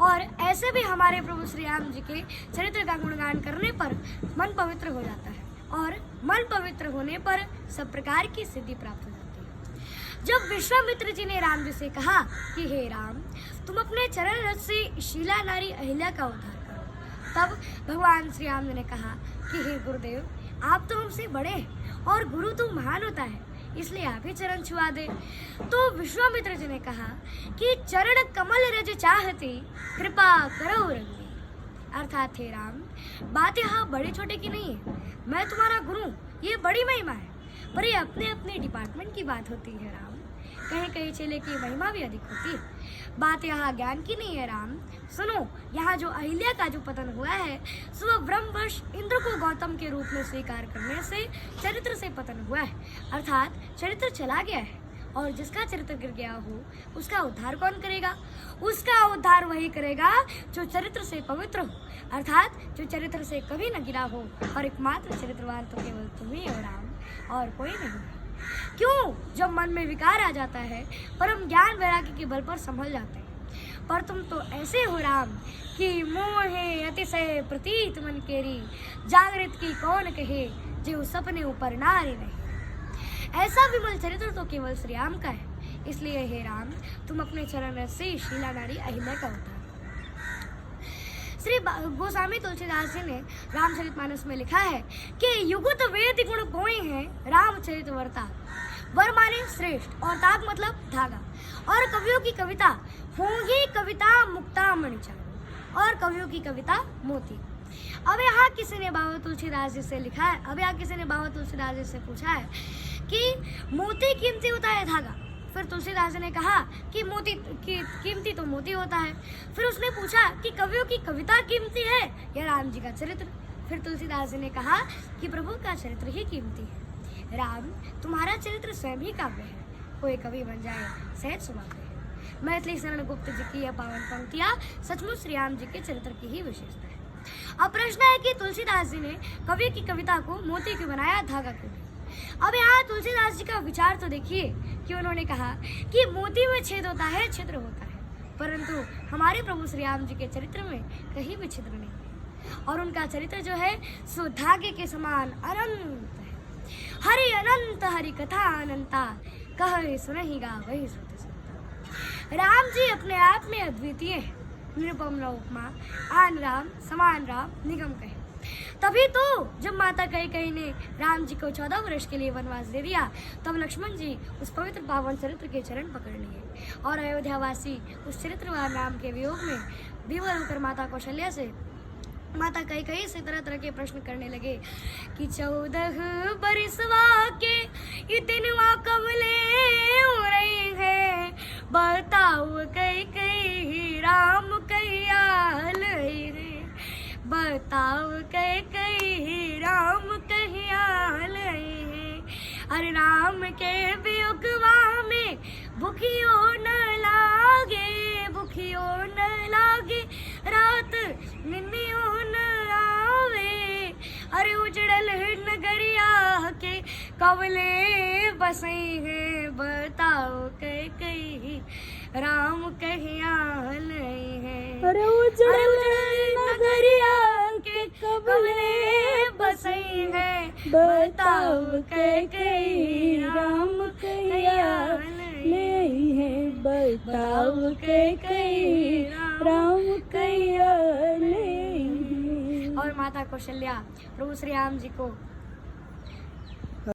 और ऐसे भी हमारे प्रभु श्री राम जी के चरित्र का गुणगान करने पर मन पवित्र हो जाता है और मन पवित्र होने पर सब प्रकार की सिद्धि प्राप्त हो जाती है। जब विश्वामित्र जी ने राम जी से कहा कि हे राम, तुम अपने चरण रज से शीला नारी अहिल्या का उद्धार करो, तब भगवान श्री राम जी ने कहा कि हे गुरुदेव, आप तो हमसे बड़े हैं और गुरु तो महान होता है, इसलिए आप ही चरण छुआ दे। तो विश्वामित्र जी ने कहा कि चरण कमल रज चाहती कृपा करो रघुवीर। अर्थात हे राम, बात यहाँ बड़े छोटे की नहीं है, मैं तुम्हारा गुरु, ये बड़ी महिमा है, पर ये अपने अपने डिपार्टमेंट की बात होती है राम। कहीं कहीं चेले की महिमा भी अधिक होती है। बात यहाँ ज्ञान की नहीं है राम। सुनो, यहाँ जो अहिल्या का जो पतन हुआ है सो ब्रह्मवश इंद्र को गौतम के रूप में स्वीकार करने से चरित्र से पतन हुआ है, अर्थात चरित्र चला गया है। और जिसका चरित्र गिर गया हो उसका उद्धार कौन करेगा? उसका उद्धार वही करेगा जो चरित्र से पवित्र हो, अर्थात जो चरित्र से कभी न गिरा हो। और एकमात्र चरित्रवान तो केवल तुम ही हो राम, और कोई नहीं। क्यों? जब मन में विकार आ जाता है परम ज्ञान वैराग्य के बल पर संभल जाते हैं। पर तुम तो ऐसे हो राम कि मोहे अतिशय प्रतीत मन केरी, जागृत की कौन कहे जो सपने ऊपर नारी नहीं। ऐसा विमल चरित्र तो केवल श्री राम का है, इसलिए हे राम, तुम अपने चरण से शीला नारी अहिल्या का उद्धार। श्री गोस्वामी तुलसीदास जी ने रामचरितमानस में लिखा है कि युगुत वेद गुण कोई है रामचरित वर्ता। वर माने श्रेष्ठ और ताग मतलब धागा। और कवियों की कविता होंगी कविता मुक्ता मणिचारू, और कवियों की कविता मोती। अब यहाँ किसी ने बाबा तुलसीदास जी से लिखा है, अब यहाँ किसी ने बाबा तुलसीदास जी से पूछा है कि मोती कीमती होता है धागा। फिर तुलसीदास जी ने कहा कि मोती कीमती तो मोती होता है। फिर उसने पूछा कि कवियों की कविता कीमती है या राम जी का चरित्र? फिर तुलसीदास जी ने कहा कि प्रभु का चरित्र ही कीमती है। राम, तुम्हारा चरित्र स्वयं ही काव्य है, कोई कवि बन जाए सहज सुभाते है। मैथिली शरण गुप्त जी की यह पावन पंक्तियां सचमुच श्री राम जी के चरित्र की ही विशेषता है। अब प्रश्न है कि तुलसीदास जी ने कवि की कविता को मोती क्यों बनाया, धागा क्यों नहीं? अब यहाँ तुलसीदास जी का विचार तो देखिए कि उन्होंने कहा कि मोती में छेद होता है, छिद्र होता है, परंतु हमारे प्रभु श्री राम जी के चरित्र में कहीं भी छिद्र नहीं है। और उनका चरित्र जो है सो धागे के समान अनंत है। हरि अनंत हरि कथा अनंता, कहे सुनहिगा वही श्रुति सुनता। राम जी अपने आप में अद्वितीय है, निरुपम न उपमा, आन राम समान राम निगम कहे। तभी तो जब माता कैकेयी ने राम जी को 14 वर्ष के लिए वनवास दे दिया, तब लक्ष्मण जी उस पवित्र पावन चरित्र के चरण पकड़ लिए और अयोध्यावासी उस चरित्रवान राम के वियोग में विवल होकर माता कौशल्या से, माता कैकेयी से तरह तरह के प्रश्न करने लगे कि 14 बरसवा के इतनवा कमले हो रही है, बताओ कैकेयी राम कैया रे, बताओ कैकेयी राम कहिया है। अरे राम के वियोगवा में भूखियो न लागे, भूखियो न लागे, रात निन्नियो न आवे। अरे उजड़ल नगरिया के कवले बसई है, बताओ कैकेयी राम कहिया है। अरे उजड़ल नगरिया के कवले बसई है, बताओ कैकेयी राम कहिया है, बताओ कैकेयी राम कहिया। और माता कौशल्या प्रभु श्री राम जी को